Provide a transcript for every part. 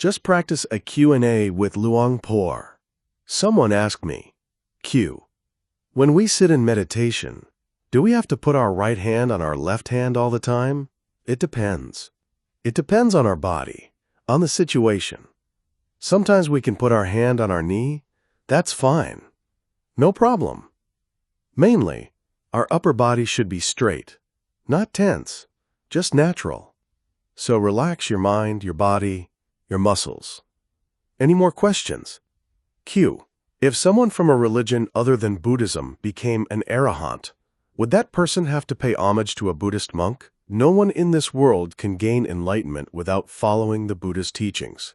Just practice a Q&A with Luang Por. Someone asked me, Q, when we sit in meditation, do we have to put our right hand on our left hand all the time? It depends. It depends on our body, on the situation. Sometimes we can put our hand on our knee. That's fine. No problem. Mainly, our upper body should be straight, not tense, just natural. So relax your mind, your body, your muscles. Any more questions? Q. If someone from a religion other than Buddhism became an arahant, would that person have to pay homage to a Buddhist monk? No one in this world can gain enlightenment without following the Buddhist teachings.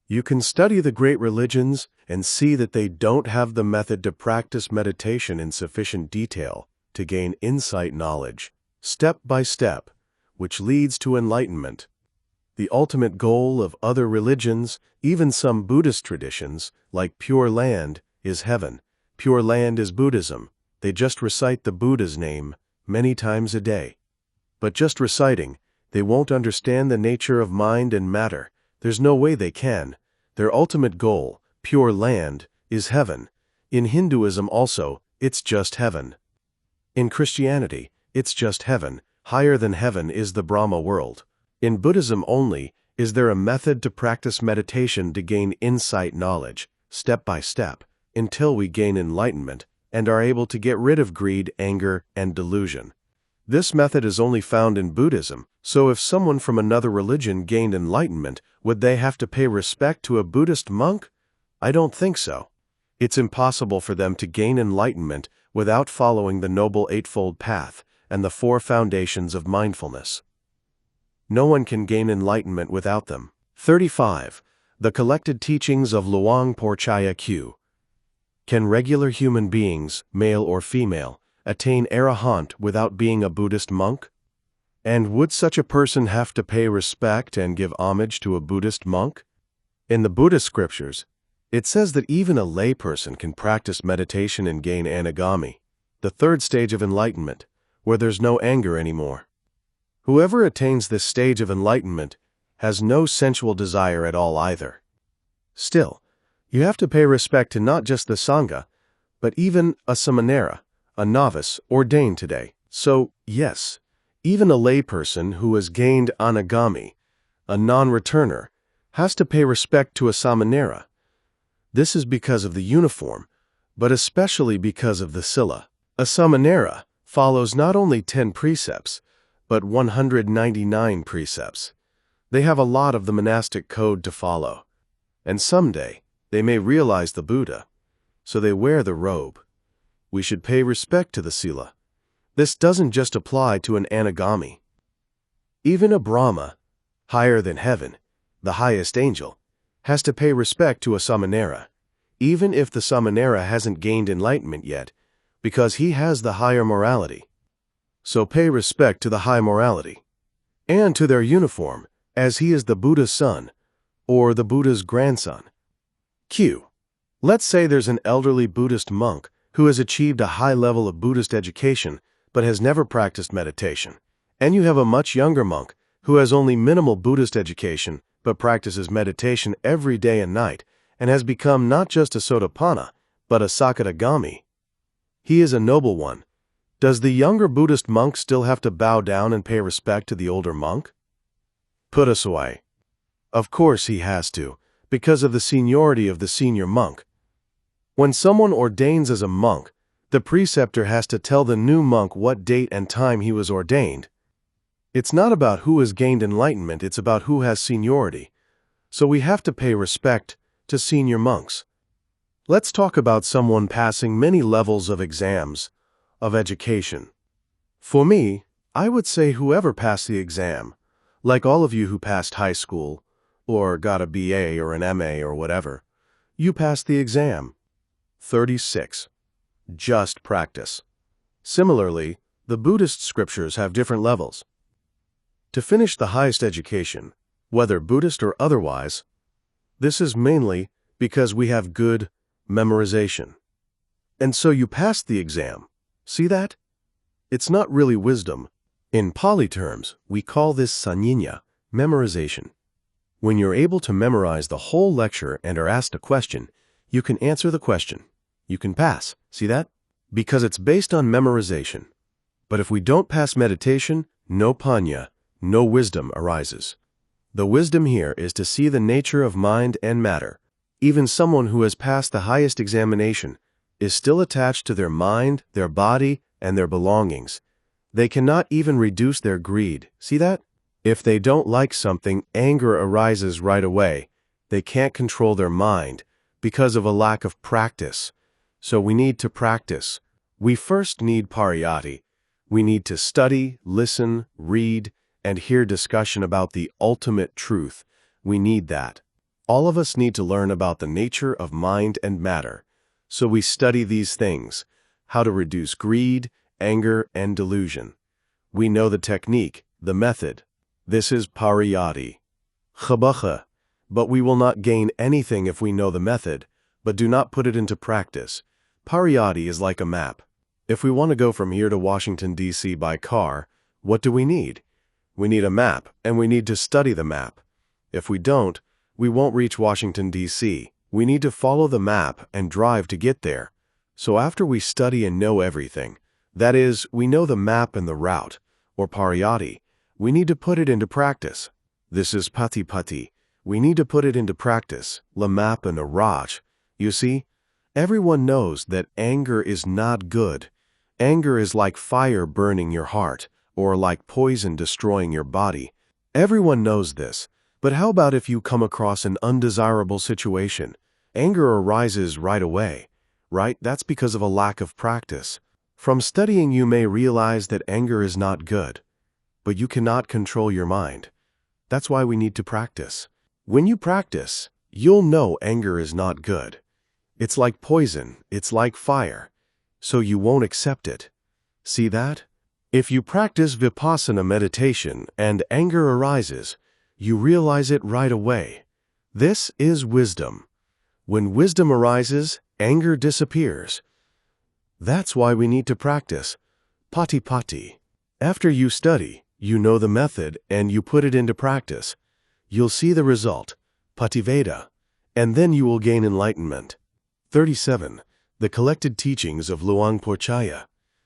You can study the great religions and see that they don't have the method to practice meditation in sufficient detail to gain insight knowledge, step by step, which leads to enlightenment. The ultimate goal of other religions, even some Buddhist traditions, like Pure Land, is heaven. Pure Land is Buddhism. They just recite the Buddha's name many times a day. But just reciting, they won't understand the nature of mind and matter. There's no way they can. Their ultimate goal, Pure Land, is heaven. In Hinduism also, it's just heaven. In Christianity, it's just heaven. Higher than heaven is the Brahma world. In Buddhism only is there a method to practice meditation to gain insight knowledge, step by step, until we gain enlightenment and are able to get rid of greed, anger, and delusion. This method is only found in Buddhism, so if someone from another religion gained enlightenment, would they have to pay respect to a Buddhist monk? I don't think so. It's impossible for them to gain enlightenment without following the Noble Eightfold Path and the 4 foundations of mindfulness. No one can gain enlightenment without them. 35. The collected teachings of Luang Por Chaya Q. Can regular human beings, male or female, attain arahant without being a Buddhist monk? And would such a person have to pay respect and give homage to a Buddhist monk? In the Buddhist scriptures, it says that even a layperson can practice meditation and gain anagami, the 3rd stage of enlightenment, where there's no anger anymore. Whoever attains this stage of enlightenment has no sensual desire at all either. Still, you have to pay respect to not just the Sangha, but even a samanera, a novice ordained today. So, yes, even a layperson who has gained anagami, a non-returner, has to pay respect to a samanera. This is because of the uniform, but especially because of the sila. A samanera follows not only 10 precepts, but 199 precepts. They have a lot of the monastic code to follow. And someday, they may realize the Buddha, so they wear the robe. We should pay respect to the sila. This doesn't just apply to an anagami. Even a Brahma, higher than heaven, the highest angel, has to pay respect to a samanera, even if the samanera hasn't gained enlightenment yet, because he has the higher morality. So pay respect to the high morality, and to their uniform, as he is the Buddha's son, or the Buddha's grandson. Q. Let's say there's an elderly Buddhist monk who has achieved a high level of Buddhist education but has never practiced meditation, and you have a much younger monk who has only minimal Buddhist education but practices meditation every day and night and has become not just a Sotapanna, but a Sakadagami. He is a noble one. Does the younger Buddhist monk still have to bow down and pay respect to the older monk? Put us away. Of course he has to, because of the seniority of the senior monk. When someone ordains as a monk, the preceptor has to tell the new monk what date and time he was ordained. It's not about who has gained enlightenment, it's about who has seniority. So we have to pay respect to senior monks. Let's talk about someone passing many levels of exams, of education. For me, I would say whoever passed the exam, like all of you who passed high school, or got a BA or an MA or whatever, you passed the exam. 36. Just practice. Similarly, the Buddhist scriptures have different levels. To finish the highest education, whether Buddhist or otherwise, this is mainly because we have good memorization. And so you passed the exam. See that? It's not really wisdom. In Pali terms, we call this sanyinya, memorization. When you're able to memorize the whole lecture and are asked a question, you can answer the question. You can pass. See that? Because it's based on memorization. But if we don't pass meditation, no panya, no wisdom arises. The wisdom here is to see the nature of mind and matter. Even someone who has passed the highest examination is still attached to their mind, their body, and their belongings. They cannot even reduce their greed. See that? If they don't like something, anger arises right away. They can't control their mind because of a lack of practice. So we need to practice. We first need pariyati. We need to study, listen, read, and hear discussion about the ultimate truth. We need that. All of us need to learn about the nature of mind and matter. So we study these things, how to reduce greed, anger, and delusion. We know the technique, the method. This is pariyati. Chabacha. But we will not gain anything if we know the method, but do not put it into practice. Pariyati is like a map. If we want to go from here to Washington, D.C. by car, what do we need? We need a map, and we need to study the map. If we don't, we won't reach Washington, D.C. We need to follow the map and drive to get there. So after we study and know everything, that is, we know the map and the route, or pariyati, we need to put it into practice. This is pati. We need to put it into practice, la map and a raj. You see, everyone knows that anger is not good. Anger is like fire burning your heart, or like poison destroying your body. Everyone knows this, but how about if you come across an undesirable situation? Anger arises right away, right? That's because of a lack of practice. From studying you may realize that anger is not good, but you cannot control your mind. That's why we need to practice. When you practice, you'll know anger is not good. It's like poison, it's like fire, so you won't accept it. See that? If you practice vipassana meditation and anger arises, you realize it right away. This is wisdom. When wisdom arises, anger disappears. That's why we need to practice. Pati. After you study, you know the method and you put it into practice. You'll see the result, Pativeda, and then you will gain enlightenment. 37. The collected teachings of Luang Por.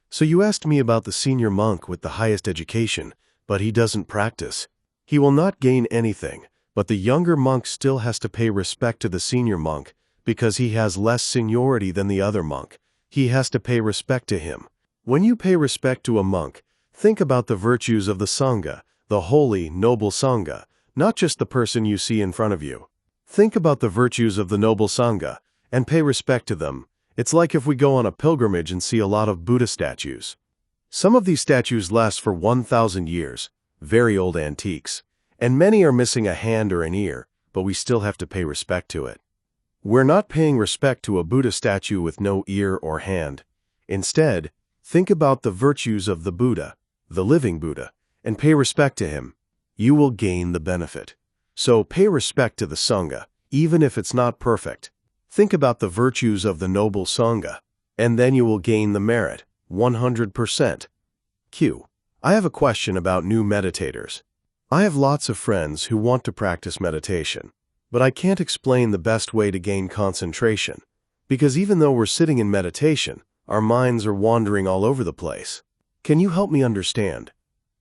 So you asked me about the senior monk with the highest education, but he doesn't practice. He will not gain anything, but the younger monk still has to pay respect to the senior monk because he has less seniority than the other monk. He has to pay respect to him. When you pay respect to a monk, think about the virtues of the Sangha, the holy, noble Sangha, not just the person you see in front of you. Think about the virtues of the noble Sangha and pay respect to them. It's like if we go on a pilgrimage and see a lot of Buddha statues. Some of these statues last for 1,000 years, very old antiques, and many are missing a hand or an ear, but we still have to pay respect to it. We're not paying respect to a Buddha statue with no ear or hand. Instead, think about the virtues of the Buddha, the living Buddha, and pay respect to him. You will gain the benefit. So pay respect to the Sangha, even if it's not perfect. Think about the virtues of the noble Sangha, and then you will gain the merit, 100%. Q. I have a question about new meditators. I have lots of friends who want to practice meditation, but I can't explain the best way to gain concentration, because even though we're sitting in meditation, our minds are wandering all over the place. Can you help me understand?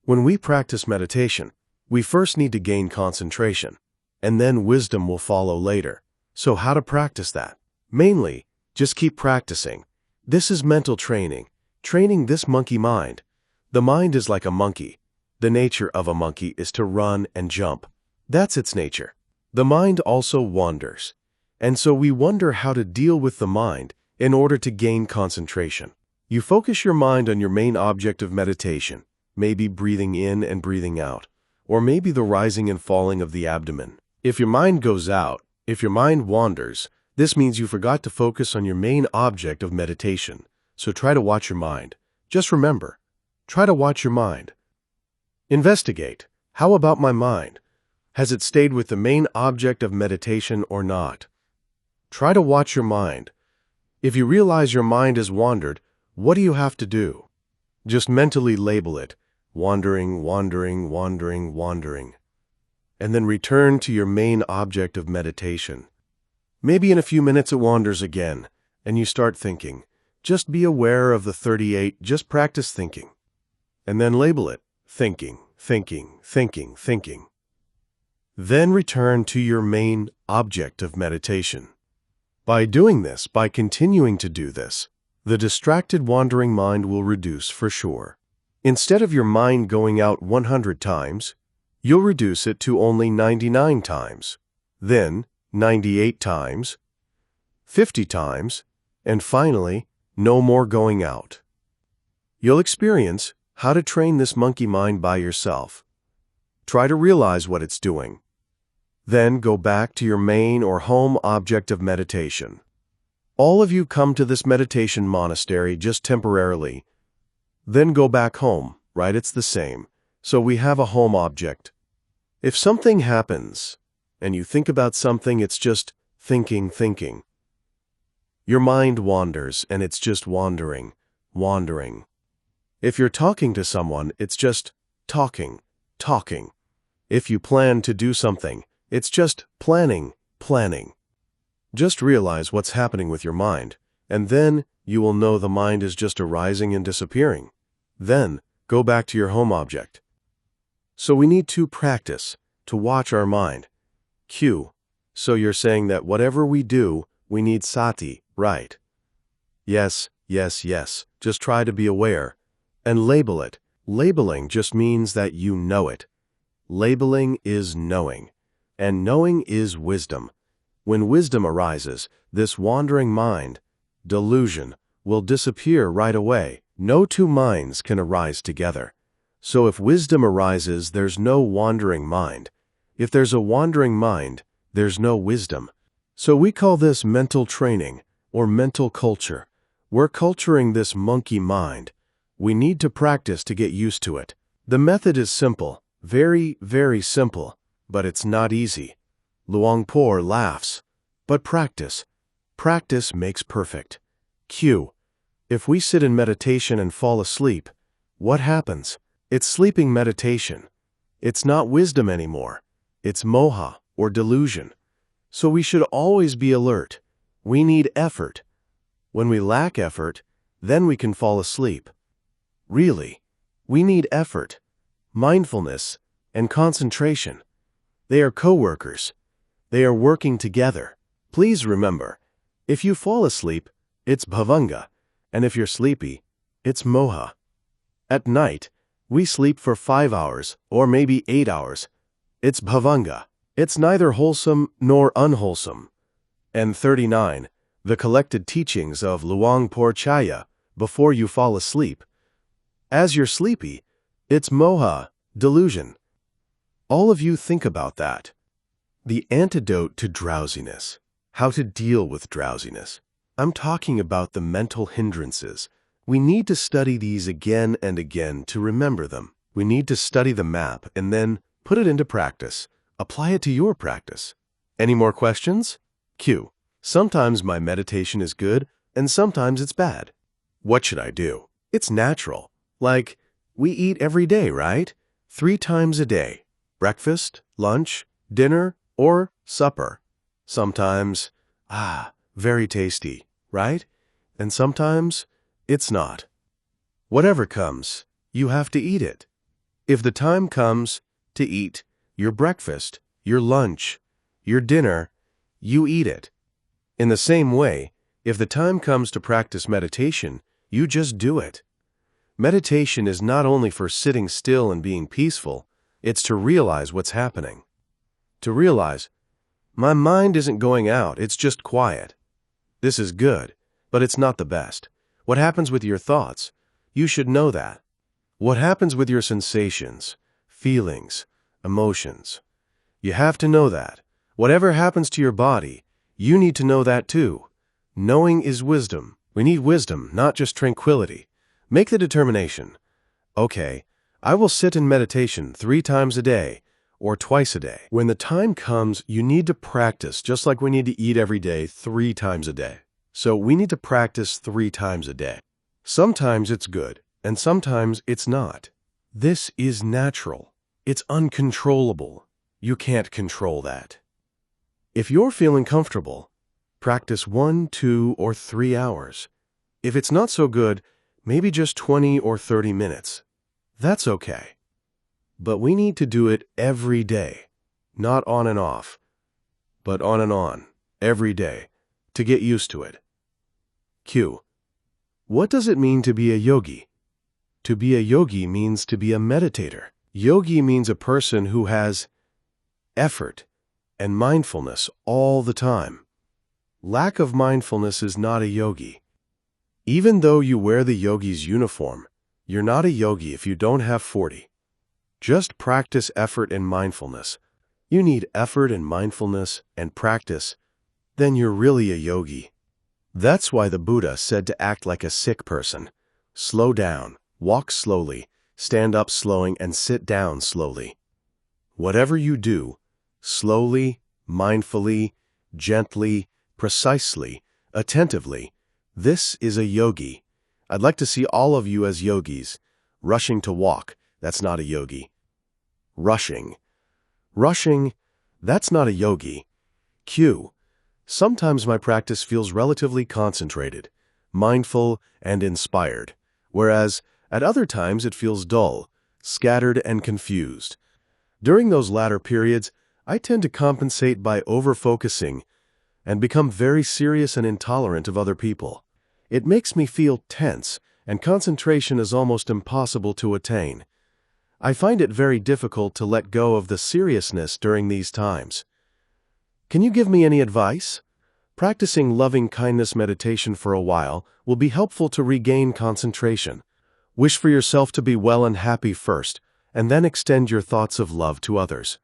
When we practice meditation, we first need to gain concentration, and then wisdom will follow later. So how to practice that? Mainly, just keep practicing. This is mental training, training this monkey mind. The mind is like a monkey. The nature of a monkey is to run and jump. That's its nature. The mind also wanders, and so we wonder how to deal with the mind in order to gain concentration. You focus your mind on your main object of meditation, maybe breathing in and breathing out, or maybe the rising and falling of the abdomen. If your mind goes out, if your mind wanders, this means you forgot to focus on your main object of meditation. So try to watch your mind. Just remember, try to watch your mind. Investigate. How about my mind? Has it stayed with the main object of meditation or not? Try to watch your mind. If you realize your mind has wandered, what do you have to do? Just mentally label it. Wandering, wandering, wandering, wandering. and then return to your main object of meditation. Maybe in a few minutes it wanders again, and you start thinking. Just be aware of the 38, just practice thinking. And then label it, thinking, thinking, thinking, thinking. Then return to your main object of meditation. By doing this, by continuing to do this, the distracted wandering mind will reduce for sure. Instead of your mind going out 100 times, you'll reduce it to only 99 times, then 98 times, 50 times, and finally, no more going out. You'll experience how to train this monkey mind by yourself. Try to realize what it's doing. Then go back to your main or home object of meditation. All of you come to this meditation monastery just temporarily. Then go back home, right? It's the same. So we have a home object. If something happens, and you think about something, it's just thinking, thinking. Your mind wanders, and it's just wandering, wandering. If you're talking to someone, it's just talking, talking. If you plan to do something, it's just planning, planning. Just realize what's happening with your mind, and then you will know the mind is just arising and disappearing. Then go back to your home object. So we need to practice to watch our mind. Q. So you're saying that whatever we do, we need sati, right? Yes, yes, yes. Just try to be aware. And label it. Labeling just means that you know it. Labeling is knowing. And knowing is wisdom. When wisdom arises, this wandering mind, delusion, will disappear right away. No two minds can arise together. So if wisdom arises, there's no wandering mind. If there's a wandering mind, there's no wisdom. So we call this mental training or mental culture. We're culturing this monkey mind. We need to practice to get used to it. The method is simple, very, very simple. But it's not easy. Luang Por laughs. But practice. Practice makes perfect. Q. If we sit in meditation and fall asleep, what happens? It's sleeping meditation. It's not wisdom anymore. It's moha, or delusion. So we should always be alert. We need effort. When we lack effort, then we can fall asleep. Really, we need effort, mindfulness, and concentration. They are co-workers. They are working together. Please remember, if you fall asleep, it's bhavanga, and if you're sleepy, it's moha. At night, we sleep for 5 hours or maybe 8 hours. It's bhavanga. It's neither wholesome nor unwholesome. And 39, the collected teachings of Luang Por Chaya before you fall asleep. As you're sleepy, it's moha, delusion. All of you think about that. The antidote to drowsiness. How to deal with drowsiness. I'm talking about the mental hindrances. We need to study these again and again to remember them. We need to study the map and then put it into practice. Apply it to your practice. Any more questions? Q. Sometimes my meditation is good and sometimes it's bad. What should I do? It's natural. Like, we eat every day, right? 3 times a day. Breakfast, lunch, dinner, or supper. Sometimes, very tasty, right? And sometimes, it's not. Whatever comes, you have to eat it. If the time comes to eat your breakfast, your lunch, your dinner, you eat it. In the same way, if the time comes to practice meditation, you just do it. Meditation is not only for sitting still and being peaceful, it's to realize what's happening. To realize, my mind isn't going out, it's just quiet. This is good, but it's not the best. What happens with your thoughts? You should know that. What happens with your sensations, feelings, emotions? You have to know that. Whatever happens to your body, you need to know that too. Knowing is wisdom. We need wisdom, not just tranquility. Make the determination. Okay, I will sit in meditation 3 times a day or twice a day. When the time comes, you need to practice, just like we need to eat every day 3 times a day. So we need to practice 3 times a day. Sometimes it's good, and sometimes it's not. This is natural. It's uncontrollable. You can't control that. If you're feeling comfortable, practice 1, 2, or 3 hours. If it's not so good, maybe just 20 or 30 minutes. That's okay. But we need to do it every day, not on and off, but on and on, every day, to get used to it. Q. What does it mean to be a yogi? To be a yogi means to be a meditator. Yogi means a person who has effort and mindfulness all the time. Lack of mindfulness is not a yogi. Even though you wear the yogi's uniform, you're not a yogi if you don't have 40. Just practice effort and mindfulness. You need effort and mindfulness and practice, then you're really a yogi. That's why the Buddha said to act like a sick person. Slow down, walk slowly, stand up slowing, and sit down slowly. Whatever you do, slowly, mindfully, gently, precisely, attentively, this is a yogi. I'd like to see all of you as yogis. Rushing to walk, that's not a yogi. Rushing, that's not a yogi. Q. Sometimes my practice feels relatively concentrated, mindful, and inspired, whereas at other times it feels dull, scattered, and confused. During those latter periods, I tend to compensate by over-focusing and become very serious and intolerant of other people. It makes me feel tense, and concentration is almost impossible to attain. I find it very difficult to let go of the seriousness during these times. Can you give me any advice? Practicing loving-kindness meditation for a while will be helpful to regain concentration. Wish for yourself to be well and happy first, and then extend your thoughts of love to others.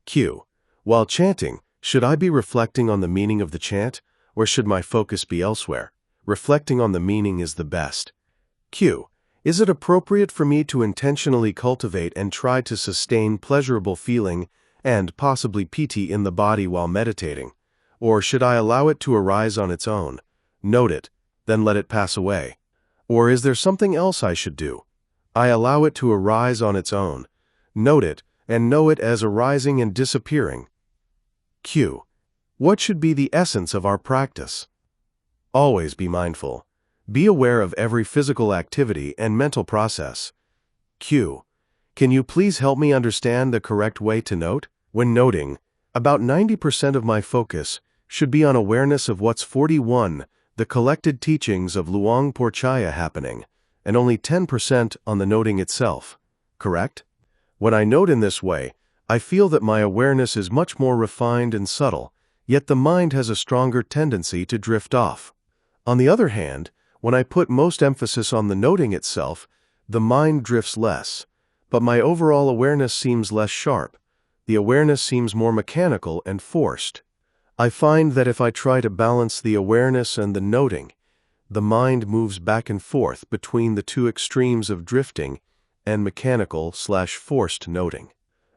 Q. While chanting, should I be reflecting on the meaning of the chant, or should my focus be elsewhere? Reflecting on the meaning is the best. Q. Is it appropriate for me to intentionally cultivate and try to sustain pleasurable feeling and possibly piti in the body while meditating? Or should I allow it to arise on its own, note it, then let it pass away? Or is there something else I should do? I allow it to arise on its own, note it, and know it as arising and disappearing. Q. What should be the essence of our practice? Always be mindful. Be aware of every physical activity and mental process. Q. Can you please help me understand the correct way to note? When noting, about 90% of my focus should be on awareness of what's 41, the collected teachings of Luang Por happening, and only 10% on the noting itself. Correct? When I note in this way, I feel that my awareness is much more refined and subtle, yet the mind has a stronger tendency to drift off. On the other hand, when I put most emphasis on the noting itself, the mind drifts less, but my overall awareness seems less sharp. The awareness seems more mechanical and forced. I find that if I try to balance the awareness and the noting, the mind moves back and forth between the two extremes of drifting and mechanical/forced noting.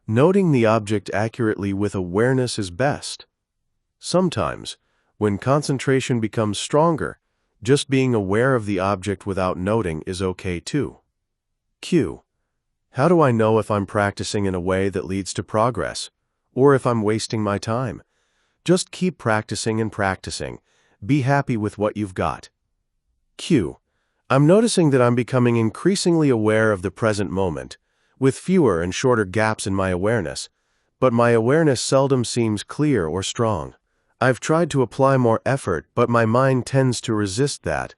Noting the object accurately with awareness is best. Sometimes, when concentration becomes stronger, just being aware of the object without noting is okay too. Q. How do I know if I'm practicing in a way that leads to progress, or if I'm wasting my time? Just keep practicing and practicing. Be happy with what you've got. Q. I'm noticing that I'm becoming increasingly aware of the present moment, with fewer and shorter gaps in my awareness, but my awareness seldom seems clear or strong. I've tried to apply more effort, but my mind tends to resist that.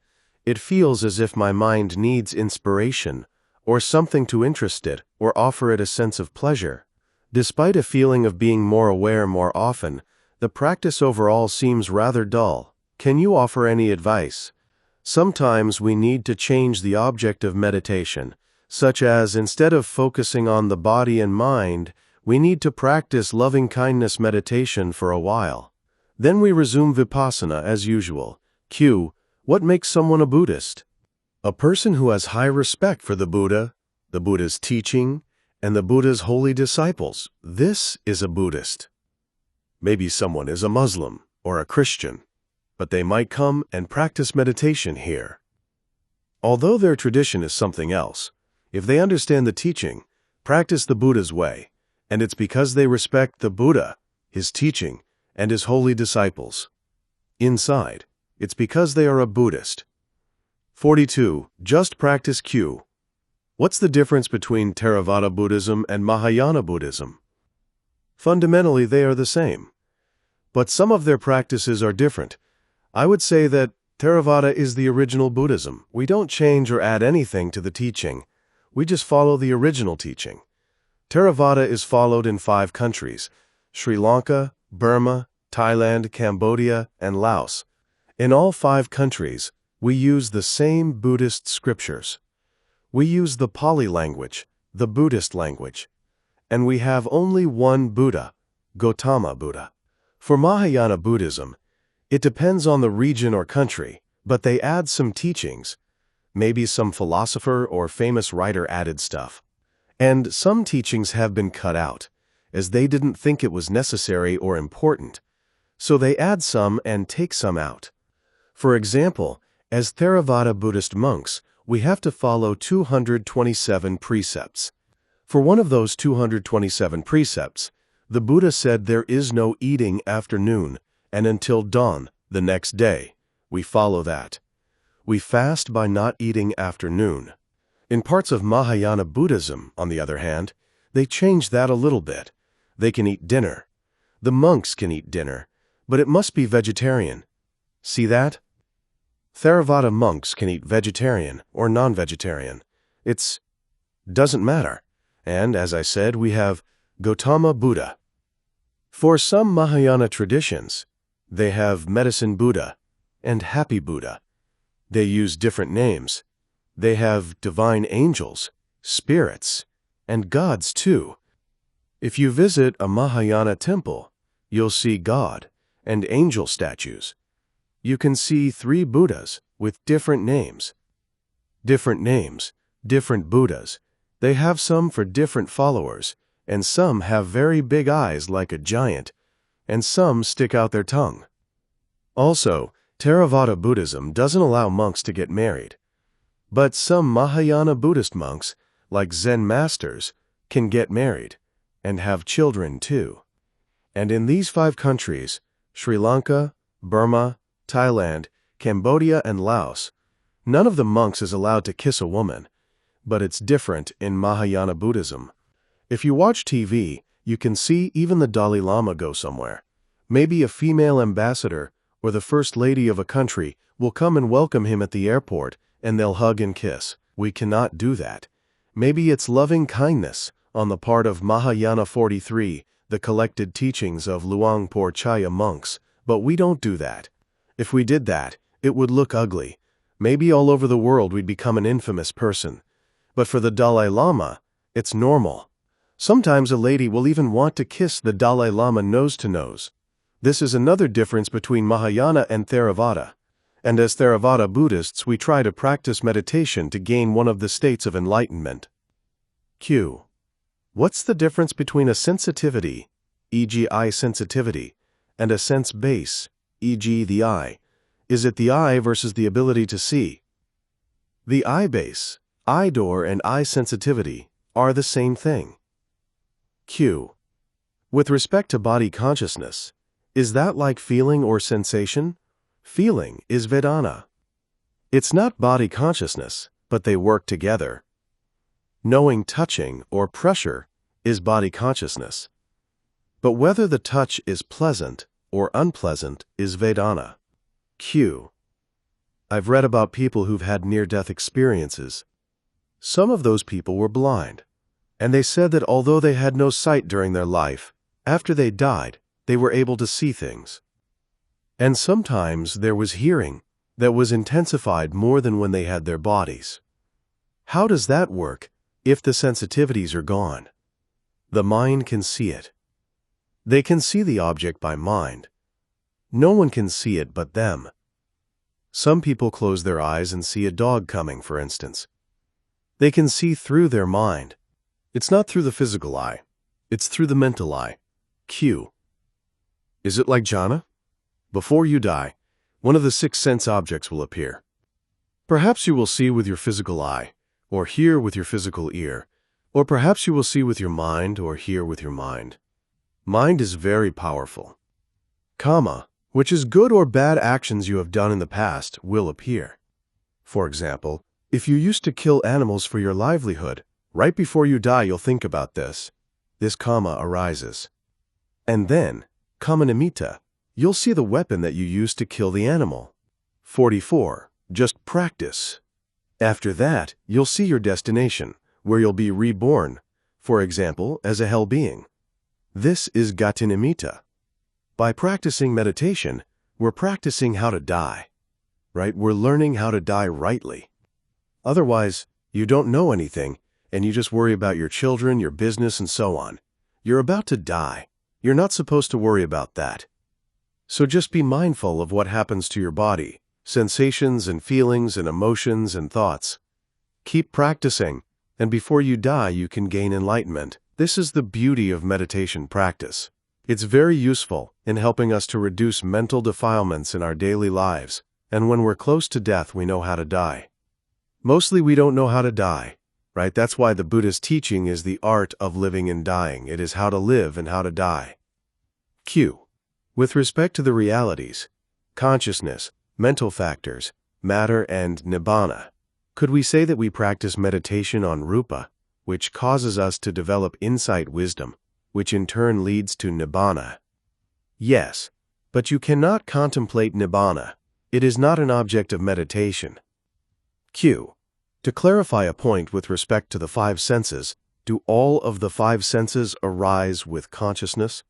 It feels as if my mind needs inspiration, or something to interest it, or offer it a sense of pleasure. Despite a feeling of being more aware more often, the practice overall seems rather dull. Can you offer any advice? Sometimes we need to change the object of meditation, such as instead of focusing on the body and mind, we need to practice loving-kindness meditation for a while. Then we resume vipassana as usual. Q. What makes someone a Buddhist? A person who has high respect for the Buddha's teaching, and the Buddha's holy disciples. This is a Buddhist. Maybe someone is a Muslim or a Christian, but they might come and practice meditation here. Although their tradition is something else, if they understand the teaching, practice the Buddha's way, And it's because they respect the Buddha, his teaching, and his holy disciples. Inside, it's because they are a Buddhist. 42. Just practice Q. What's the difference between Theravada Buddhism and Mahayana Buddhism? Fundamentally, they are the same. But some of their practices are different. I would say that Theravada is the original Buddhism. We don't change or add anything to the teaching. We just follow the original teaching. Theravada is followed in 5 countries: Sri Lanka, Burma, Thailand, Cambodia, and Laos. In all 5 countries, we use the same Buddhist scriptures. We use the Pali language, the Buddhist language. And we have only one Buddha, Gautama Buddha. For Mahayana Buddhism, it depends on the region or country, but they add some teachings. Maybe some philosopher or famous writer added stuff. And some teachings have been cut out, as they didn't think it was necessary or important. So they add some and take some out. For example, as Theravada Buddhist monks, we have to follow 227 precepts. For one of those 227 precepts, the Buddha said there is no eating after noon and until dawn the next day. We follow that. We fast by not eating after noon. In parts of Mahayana Buddhism, on the other hand, they change that a little bit. They can eat dinner. The monks can eat dinner, but it must be vegetarian. See that? Theravada monks can eat vegetarian or non-vegetarian. Doesn't matter. And, as I said, we have Gautama Buddha. For some Mahayana traditions, they have Medicine Buddha and Happy Buddha. They use different names. They have divine angels, spirits, and gods too. If you visit a Mahayana temple, you'll see God and angel statues. You can see 3 Buddhas with different names. Different names, different Buddhas. They have some for different followers, and some have very big eyes like a giant, and some stick out their tongue. Also, Theravada Buddhism doesn't allow monks to get married. But some Mahayana Buddhist monks, like Zen masters, can get married and have children too. And in these 5 countries, Sri Lanka, Burma, Thailand, Cambodia, and Laos, none of the monks is allowed to kiss a woman, but it's different in Mahayana Buddhism. If you watch TV, you can see even the Dalai Lama go somewhere. Maybe a female ambassador or the first lady of a country will come and welcome him at the airport, and they'll hug and kiss. We cannot do that. Maybe it's loving kindness on the part of Mahayana 43, the collected teachings of Luang Por monks, but we don't do that. If we did that, it would look ugly. Maybe all over the world we'd become an infamous person. But for the Dalai Lama, it's normal. Sometimes a lady will even want to kiss the Dalai Lama nose to nose. This is another difference between Mahayana and Theravada. And as Theravada Buddhists, we try to practice meditation to gain one of the states of enlightenment. Q. What's the difference between a sensitivity, e.g. eye sensitivity, and a sense base, e.g. the eye? Is it the eye versus the ability to see? The eye base, eye door, and eye sensitivity are the same thing. Q. With respect to body consciousness, is that like feeling or sensation? Feeling is Vedana. It's not body consciousness, but they work together. Knowing touching or pressure is body consciousness. But whether the touch is pleasant or unpleasant is Vedana. Q. I've read about people who've had near-death experiences. Some of those people were blind, and they said that although they had no sight during their life, after they died, they were able to see things. And sometimes there was hearing that was intensified more than when they had their bodies. How does that work if the sensitivities are gone? The mind can see it. They can see the object by mind. No one can see it but them. Some people close their eyes and see a dog coming, for instance. They can see through their mind. It's not through the physical eye. It's through the mental eye. Q. Is it like jhana? Before you die, one of the 6 sense objects will appear. Perhaps you will see with your physical eye, or hear with your physical ear, Or perhaps you will see with your mind or hear with your mind. Mind is very powerful. Karma, which is good or bad actions you have done in the past, will appear. For example, if you used to kill animals for your livelihood, right before you die you'll think about this. This karma arises. And then, karma nimitta, you'll see the weapon that you used to kill the animal. 44. Just practice. After that, you'll see your destination, where you'll be reborn, for example, as a hell being. This is gati nimitta. By practicing meditation, we're practicing how to die, right? We're learning how to die rightly. Otherwise, you don't know anything, and you just worry about your children, your business, and so on. You're about to die. You're not supposed to worry about that. So just be mindful of what happens to your body, sensations and feelings and emotions and thoughts. Keep practicing, and before you die, you can gain enlightenment. This is the beauty of meditation practice. It's very useful in helping us to reduce mental defilements in our daily lives, and when we're close to death, we know how to die. Mostly we don't know how to die, right? That's why the Buddha's teaching is the art of living and dying. It is how to live and how to die. Q. With respect to the realities, consciousness, mental factors, matter, and nibbana, could we say that we practice meditation on rupa, which causes us to develop insight wisdom, which in turn leads to nibbana? Yes, but you cannot contemplate nibbana. It is not an object of meditation. Q. To clarify a point with respect to the five senses, do all of the five senses arise with consciousness?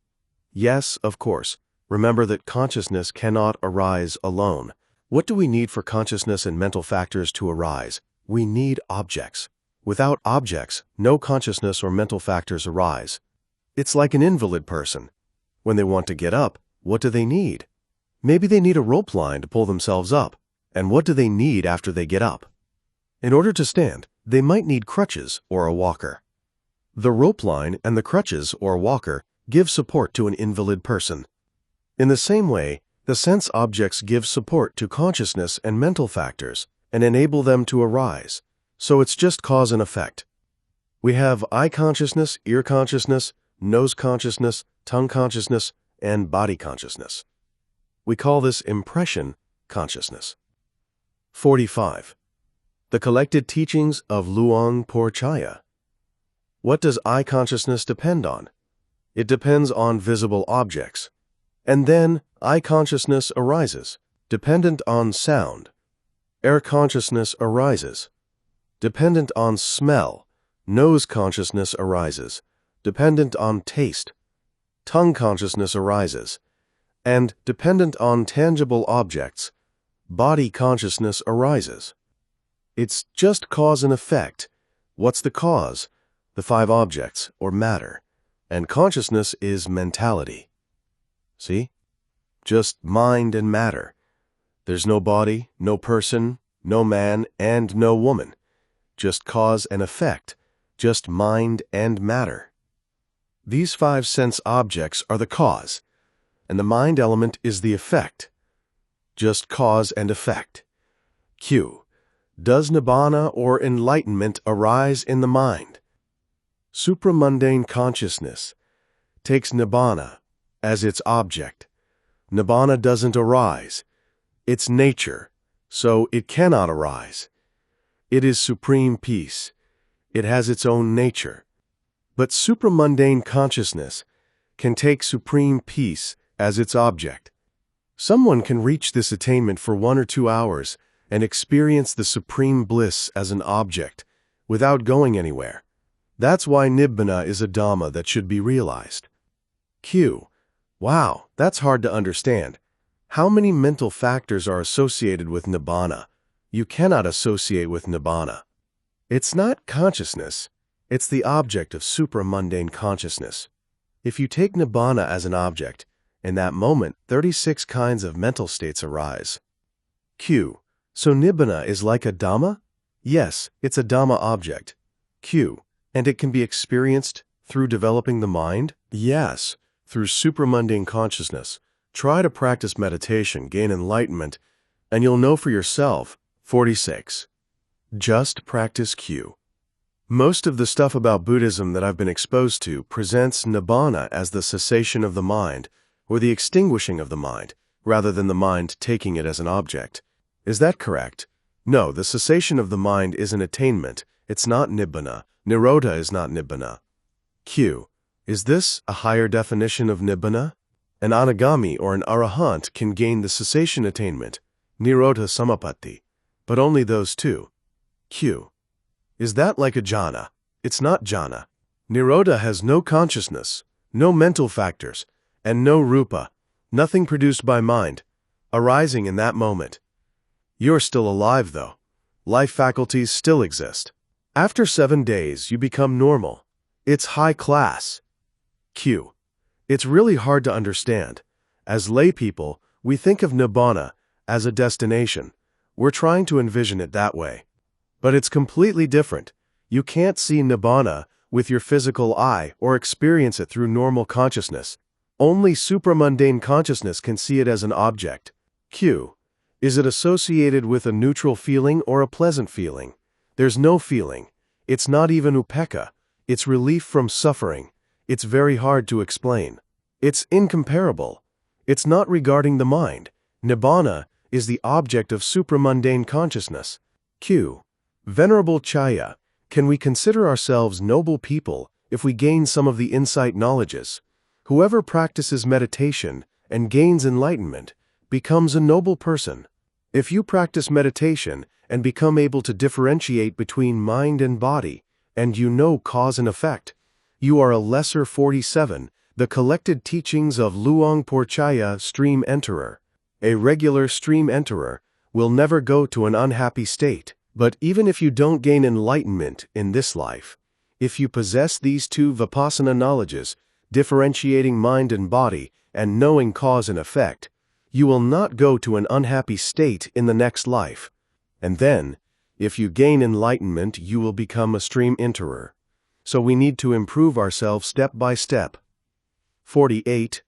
Yes, of course. Remember that consciousness cannot arise alone. What do we need for consciousness and mental factors to arise? We need objects. Without objects, no consciousness or mental factors arise. It's like an invalid person. When they want to get up, what do they need? Maybe they need a rope line to pull themselves up. And what do they need after they get up? In order to stand, they might need crutches or a walker. The rope line and the crutches or walker give support to an invalid person. In the same way, the sense objects give support to consciousness and mental factors and enable them to arise. So it's just cause and effect. We have eye consciousness, ear consciousness, nose consciousness, tongue consciousness, and body consciousness. We call this impression consciousness. 45. The collected teachings of Luang Por. What does eye consciousness depend on? It depends on visible objects. And then eye consciousness arises, dependent on sound. Air consciousness arises, dependent on smell. Nose consciousness arises, dependent on taste. Tongue consciousness arises, and dependent on tangible objects, body consciousness arises. It's just cause and effect. What's the cause? The five objects, or matter. And consciousness is mentality. See? Just mind and matter. There's no body, no person, no man, and no woman. Just cause and effect. Just mind and matter. These five sense objects are the cause, and the mind element is the effect. Just cause and effect. Q. Does nibbana or enlightenment arise in the mind? Supramundane consciousness takes nibbana as its object. Nibbana doesn't arise. It's nature, so it cannot arise. It is supreme peace. It has its own nature. But supramundane consciousness can take supreme peace as its object. Someone can reach this attainment for 1 or 2 hours and experience the supreme bliss as an object without going anywhere. That's why nibbana is a dhamma that should be realized. Q. Wow, that's hard to understand. How many mental factors are associated with nibbana? You cannot associate with nibbana. It's not consciousness. It's the object of supramundane consciousness. If you take nibbana as an object, in that moment, 36 kinds of mental states arise. Q. So nibbana is like a dhamma? Yes, it's a dhamma object. Q. And it can be experienced through developing the mind? Yes, through supramundane consciousness. Try to practice meditation, gain enlightenment, and you'll know for yourself. 46. Just practice Q. Most of the stuff about Buddhism that I've been exposed to presents nibbana as the cessation of the mind, or the extinguishing of the mind, rather than the mind taking it as an object. Is that correct? No, the cessation of the mind is an attainment. It's not nibbana. Nirodha is not nibbana. Q. Is this a higher definition of nibbana? An anagami or an arahant can gain the cessation attainment, nirodha samapatti, but only those two. Q. Is that like a jhana? It's not jhana. Nirodha has no consciousness, no mental factors, and no rupa, nothing produced by mind, arising in that moment. You're still alive, though. Life faculties still exist. After 7 days, you become normal. It's high class. Q. It's really hard to understand. As lay people, we think of nibbana as a destination. We're trying to envision it that way. But it's completely different. You can't see nibbana with your physical eye or experience it through normal consciousness. Only supramundane consciousness can see it as an object. Q. Is it associated with a neutral feeling or a pleasant feeling? There's no feeling. It's not even upekkha. It's relief from suffering. It's very hard to explain. It's incomparable. It's not regarding the mind. Nibbana is the object of supramundane consciousness. Q. Venerable Chaya, can we consider ourselves noble people if we gain some of the insight knowledges? Whoever practices meditation and gains enlightenment becomes a noble person. If you practice meditation and become able to differentiate between mind and body, and you know cause and effect, you are a lesser 47, the collected teachings of Luang Por Chaya stream enterer. A regular stream enterer will never go to an unhappy state. But even if you don't gain enlightenment in this life, if you possess these two vipassana knowledges, differentiating mind and body and knowing cause and effect, you will not go to an unhappy state in the next life. And then, if you gain enlightenment, you will become a stream enterer. So we need to improve ourselves step by step. 48.